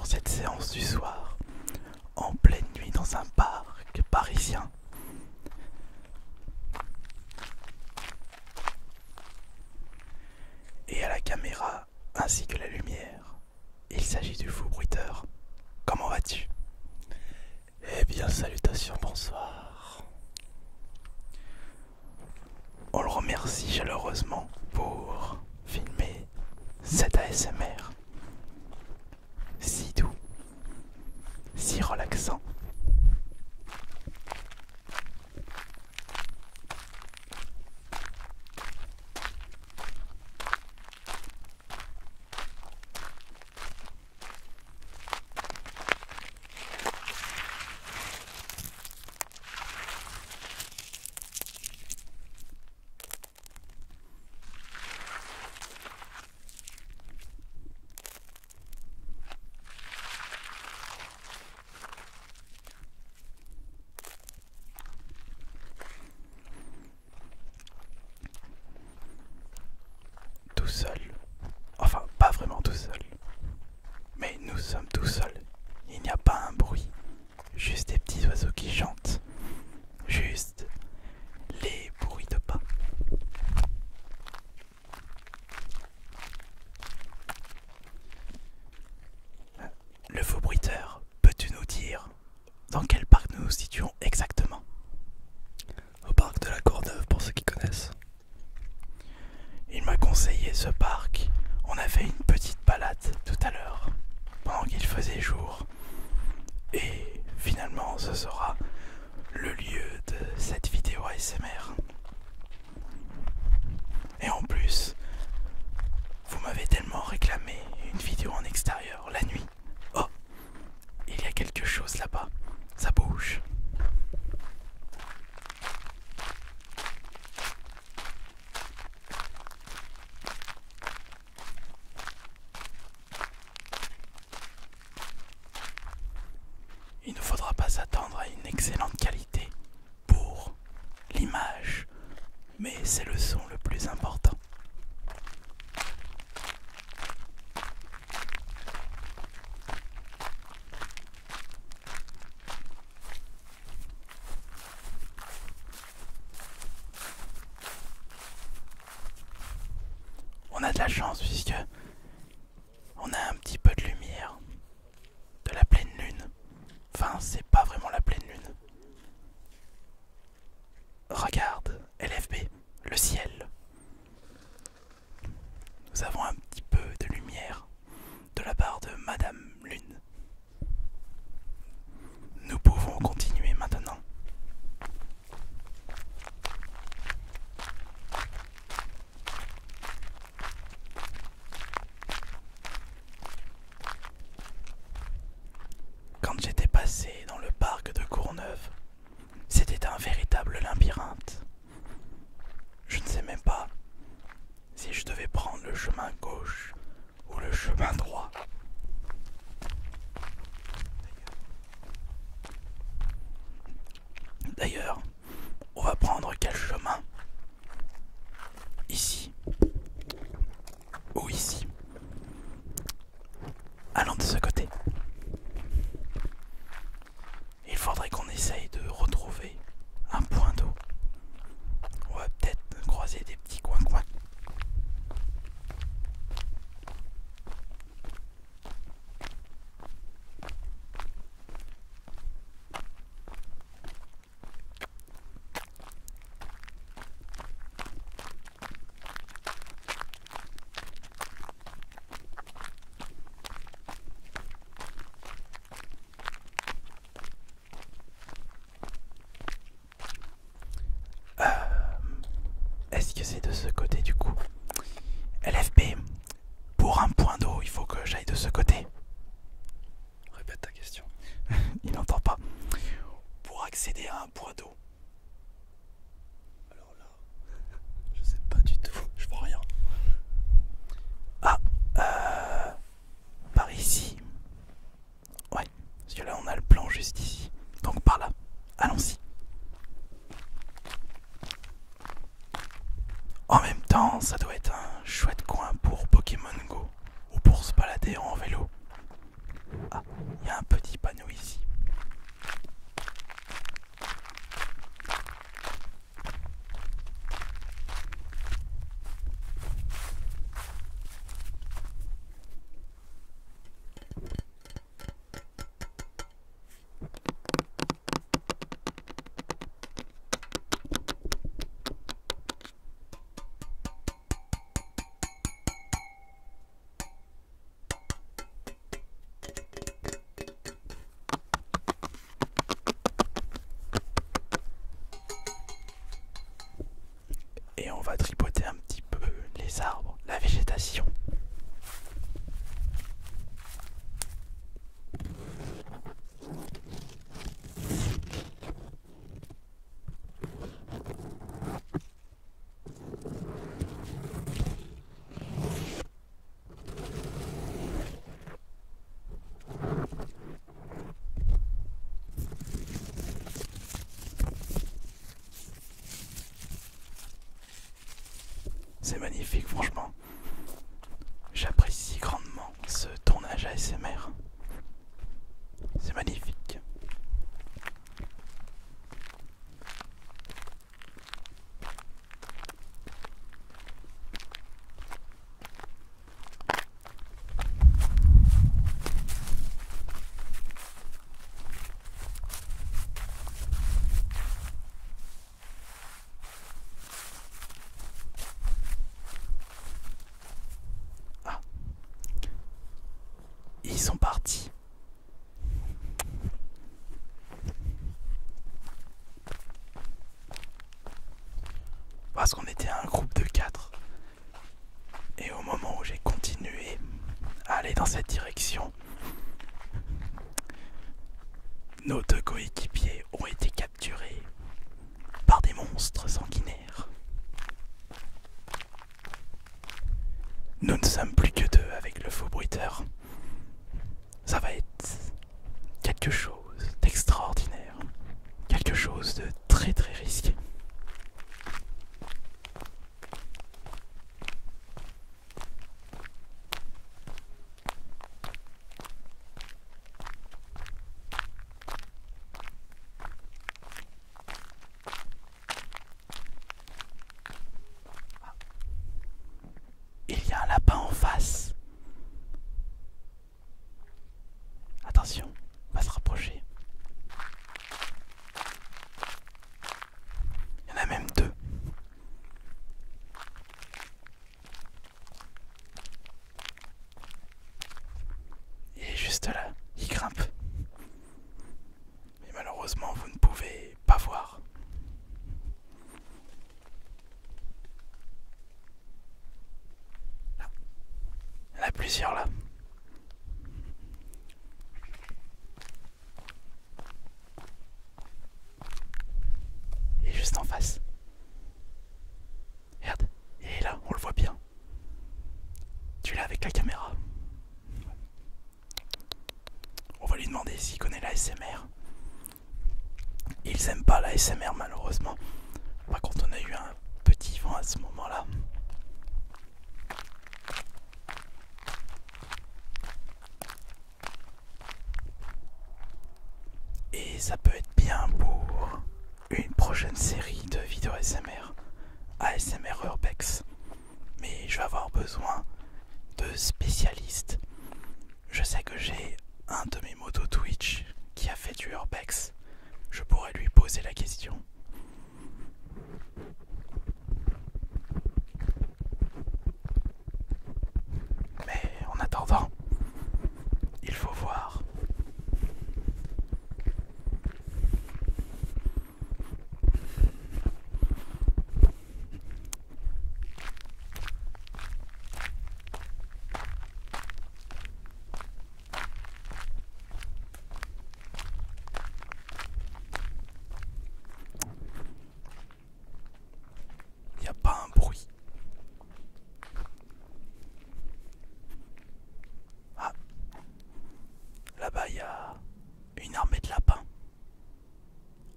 cette séance du soir, en pleine nuit dans un parc parisien. Et à la caméra ainsi que la lumière, il s'agit du fou bruiteur. Comment vas-tu? Eh bien, salutations, bonsoir. On le remercie chaleureusement pour filmer cet ASMR. Si doux, si relaxant. Tout seul, enfin pas vraiment tout seul, mais nous sommes tout seuls. Il n'y a pas un bruit, juste des petits oiseaux qui chantent, juste les bruits de pas. Le faux bruiteur, peux-tu nous dire dans quel parc nous nous situons exactement? Au parc de la Courneuve, pour ceux qui connaissent. Il m'a conseillé ce parc. On a fait une petite balade tout à l'heure, pendant qu'il faisait jour. Et finalement, ce sera le lieu de cette vidéo ASMR. Et en plus, vous m'avez tellement réclamé une vidéo en extérieur la nuit. Oh, il y a quelque chose là-bas. Ça bouge. Il ne faudra pas s'attendre à une excellente qualité pour l'image, mais c'est le son le plus important. On a de la chance puisque on a un petit peu de lumière, de la pleine lune. Enfin, c'est pas vraiment la pleine lune. Regarde, LFB, le ciel. Nous avons un petit peu de lumière de la part de Madame Lune. Nous pouvons continuer maintenant. Quand j'étais passé dans le parc de Courneuve, c'était un véritable labyrinthe. Je ne sais même pas si je devais prendre le chemin gauche ou le chemin droit. D'ailleurs, on va prendre quel chemin? Ici ou ici? Allons de ce côté. Il faudrait qu'on essaye de retrouver un point d'eau. On va peut-être croiser des petits coins-coins. Est-ce que c'est de ce côté du coup? LFB, pour un point d'eau, il faut que j'aille de ce côté. Répète ta question. Il n'entend pas. Pour accéder à un point d'eau. Alors là, je sais pas du tout, je vois rien. Ah, par ici. Ouais, parce que là on a le plan juste ici. Donc par là, allons-y. En même temps, ça doit être un chouette coin pour Pokémon Go ou pour se balader en vélo. Ah, C'est magnifique, franchement. J'apprécie grandement ce tournage ASMR. C'est magnifique. Ah, ils sont partis. Parce qu'on était un groupe de 4. Et au moment où j'ai continué à aller dans cette direction, nos 2 coéquipiers ont été capturés par des monstres sanguinaires. Nous ne sommes plus que 2 avec le faux bruiteur. Ça va être quelque chose d'extraordinaire. Quelque chose de très très risqué. Il y a un lapin en face. Attention, on va se rapprocher. Il y en a même 2. Il est juste là, il grimpe. Mais malheureusement, vous ne pouvez pas voir. Là. Il y en a plusieurs là. Il est juste en face. Regarde, il est là, on le voit bien. Tu l'as avec la caméra. On va lui demander s'il connaît la ASMR. Ils aiment pas la ASMR malheureusement. Par contre, on a eu un petit vent à ce moment-là. Et ça peut être bien pour une prochaine série de vidéos ASMR. ASMR Urbex. Mais je vais avoir besoin de spécialistes. Je sais que j'ai un de mes motos Twitch qui a fait du Urbex. Je pourrais lui poser la question. Mais en attendant, il faut voir. Il n'y a pas un bruit. Ah, là-bas il y a une armée de lapins.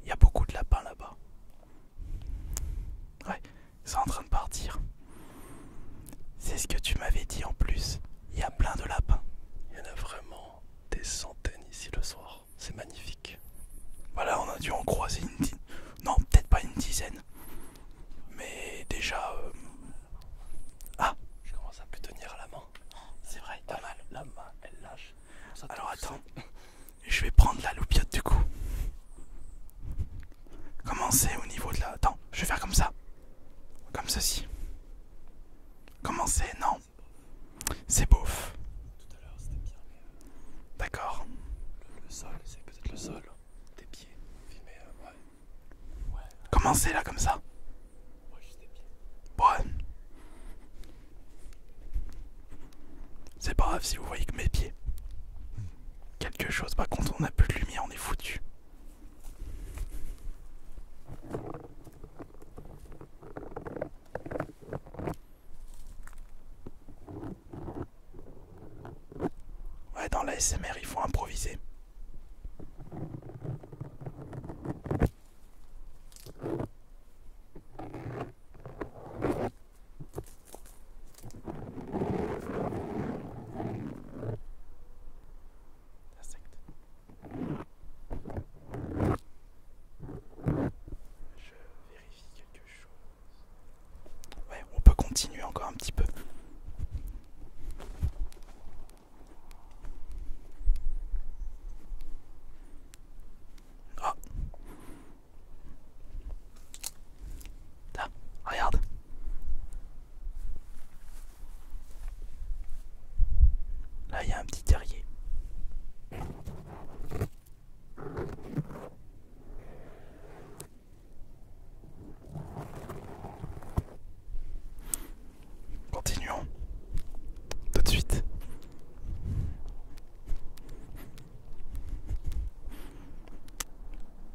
Il y a beaucoup de lapins là-bas. Ouais, c'est en train de partir. C'est ce que tu m'avais dit en plus. Il y a plein de lapins. Il y en a vraiment des centaines ici le soir. C'est magnifique. Voilà, on a dû en croiser une dizaine. Non, peut-être pas une dizaine. Mais déjà... Ah, Je commence à plus tenir à la main. c'est vrai, t'as mal. La main, elle lâche. Ça Alors tombe attends, seul. je vais prendre la loupiote du coup. Commencer au niveau de la... Attends, je vais faire comme ça. Comme ceci. Commencer, non. C'est beauf. Tout à l'heure c'était bien, mais D'accord. le sol, c'est peut-être le sol. Tes pieds. Mais ouais. Commencer là comme ça. Ouais, juste tes pieds. Ouais. C'est pas grave si vous voyez que mes pieds. Quelque chose, par contre on n'a plus de lumière, on est foutu. Ouais, dans la SMR il faut improviser. il y a un petit terrier. Continuons. Tout de suite.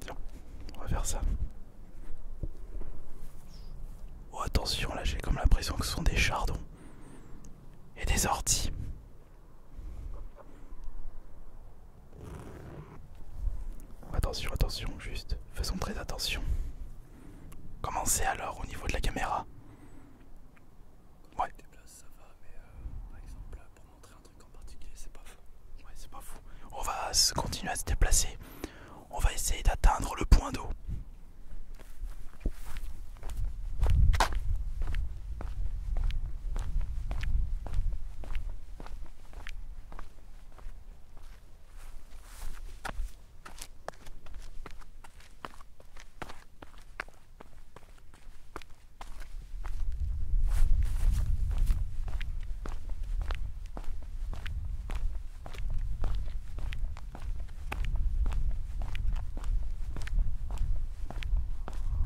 Tiens, on va faire ça. Oh attention, là j'ai comme l'impression que ce sont des chardons. Et des orties. Attention, attention, juste. Faisons très attention. Comment c'est alors au niveau de la caméra? Ouais. Ça va, mais par exemple, pour montrer un truc en particulier, c'est pas fou. Ouais, c'est pas fou. On va continuer à se déplacer. On va essayer d'atteindre le point d'eau.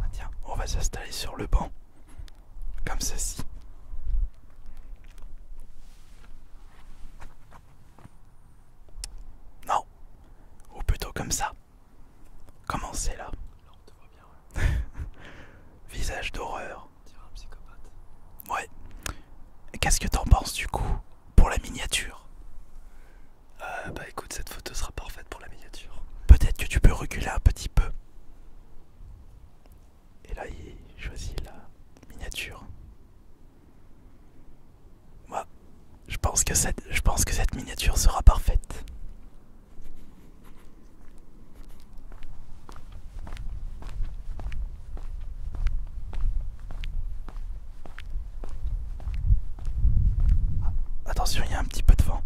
Ah, tiens, on va s'installer sur le banc. Comme ceci. Non. Ou plutôt comme ça. Comment c'est là? Là, on te voit bien, ouais. Visage d'horreur. On dirait un psychopathe. Ouais. Qu'est-ce que t'en penses du coup pour la miniature? Bah écoute, cette photo sera parfaite pour la miniature. Peut-être que tu peux reculer un petit peu. Et là, il choisit la miniature. Moi, je pense que cette miniature sera parfaite. Attention, il y a un petit peu de vent.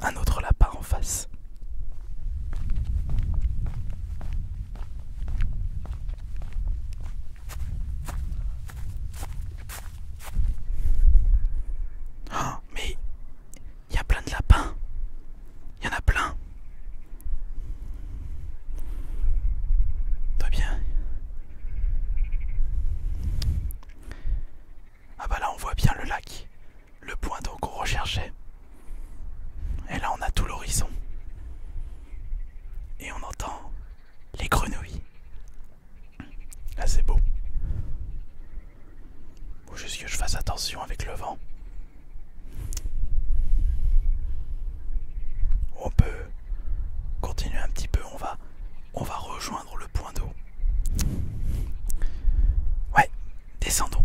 Un autre lapin en face. Oh, mais il y a plein de lapins. Il y en a plein. Très bien. Ah bah là on voit bien le lac. Le point d'eau qu'on recherchait. Et là on a tout l'horizon. Et on entend les grenouilles. Là c'est beau. Faut juste que je fasse attention avec le vent. On peut continuer un petit peu, on va rejoindre le point d'eau. Ouais, descendons.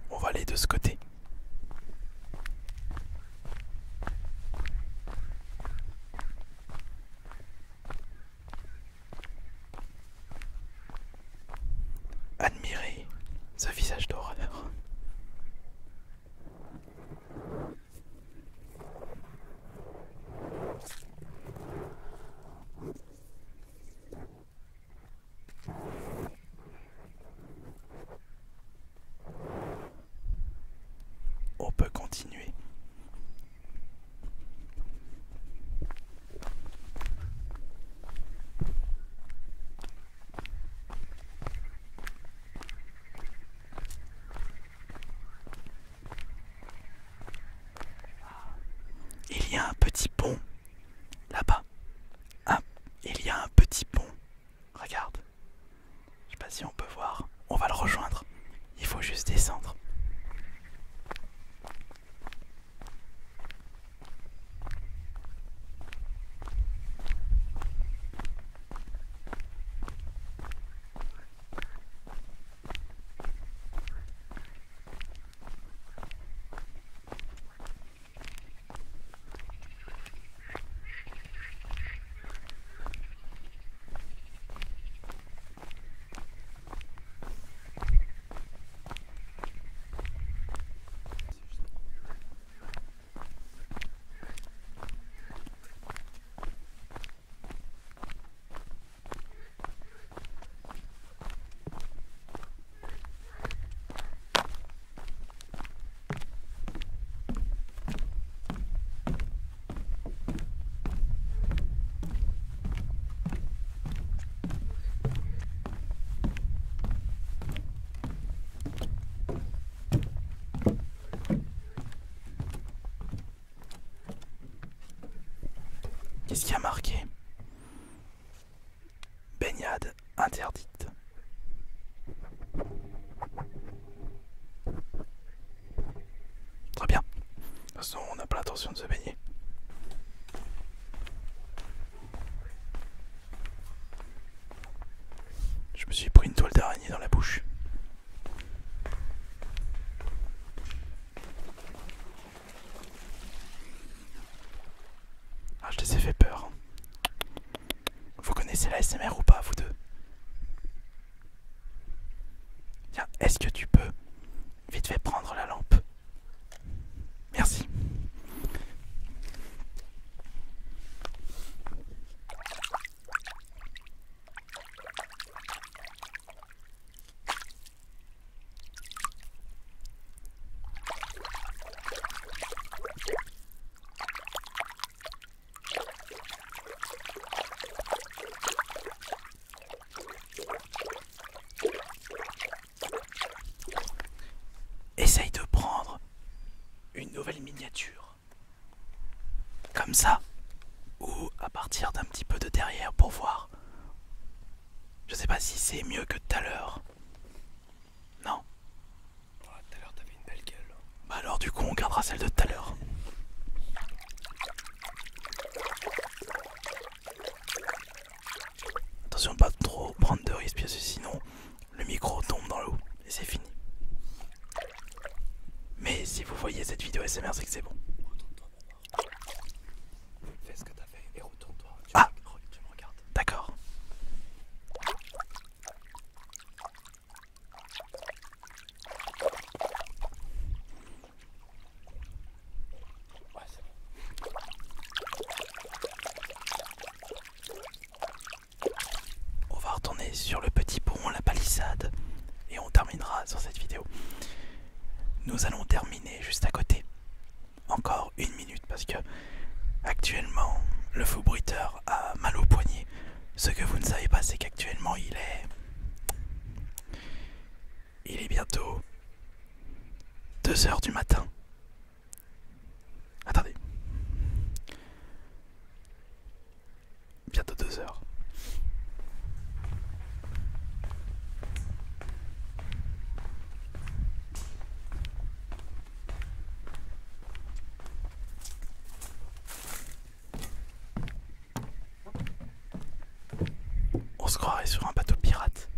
On va aller de ce côté. Admirez ce visage d'horreur. On peut continuer. Qu'est-ce qui a marqué? Baignade interdite. Très bien. De toute façon, on n'a pas l'intention de se baigner. Je me suis pris une toile d'araignée dans la bouche. Ah, je les ai fait peur. Vous connaissez la SMR ou pas, vous deux? Tiens, est-ce que tu peux vite fait prendre la lampe? Merci. Essaye de prendre une nouvelle miniature. Comme ça. Ou à partir d'un petit peu de derrière pour voir. Je sais pas si c'est mieux que tout à l'heure. Non. Ouais, tout à l'heure t'avais une belle gueule. Bah alors du coup on gardera celle de tout à l'heure. Attention de pas trop prendre de risques parce que sinon le micro tombe dans l'eau et c'est fini. Mais si vous voyez cette vidéo SMR c'est que c'est bon. Retourne-toi, maman. Fais ce que t'as fait et retourne-toi. Ah. Tu me regardes. D'accord. Ouais, c'est bon. On va retourner sur le petit pont, la palissade, et on terminera sur cette vidéo. Nous allons terminer juste à côté. Encore une minute parce que actuellement le faux bruiteur a mal au poignet. Ce que vous ne savez pas c'est qu'actuellement il est bientôt 2 h du matin. Attendez. Bientôt 2 h. On se croirait sur un bateau pirate.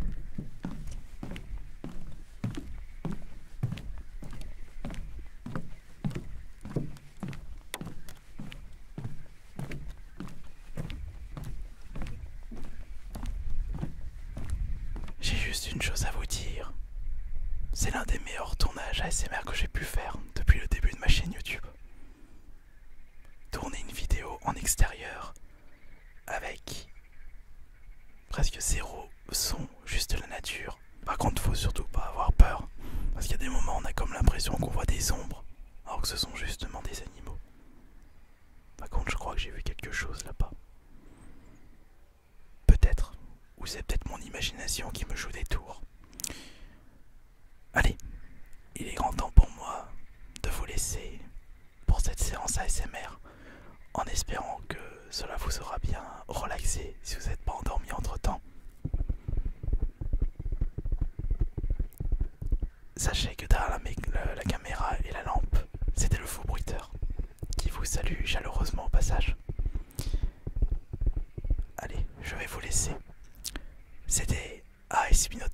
J'ai juste une chose à vous dire. C'est l'un des meilleurs tournages ASMR que j'ai pu faire depuis le début de ma chaîne YouTube. Tourner une vidéo en extérieur avec presque zéro son, juste la nature. Par contre, faut surtout pas avoir peur, parce qu'il y a des moments où on a comme l'impression qu'on voit des ombres, alors que ce sont justement des animaux. Par contre, je crois que j'ai vu quelque chose là-bas. Peut-être, ou c'est peut-être mon imagination qui me joue des tours. Allez, il est grand temps pour moi de vous laisser pour cette séance ASMR, en espérant que cela vous aura bien relaxé si vous n'êtes pas endormi entre-temps. Sachez que derrière la caméra et la lampe, c'était le faux bruiteur qui vous salue chaleureusement au passage. Allez, je vais vous laisser. C'était AS Spinoza.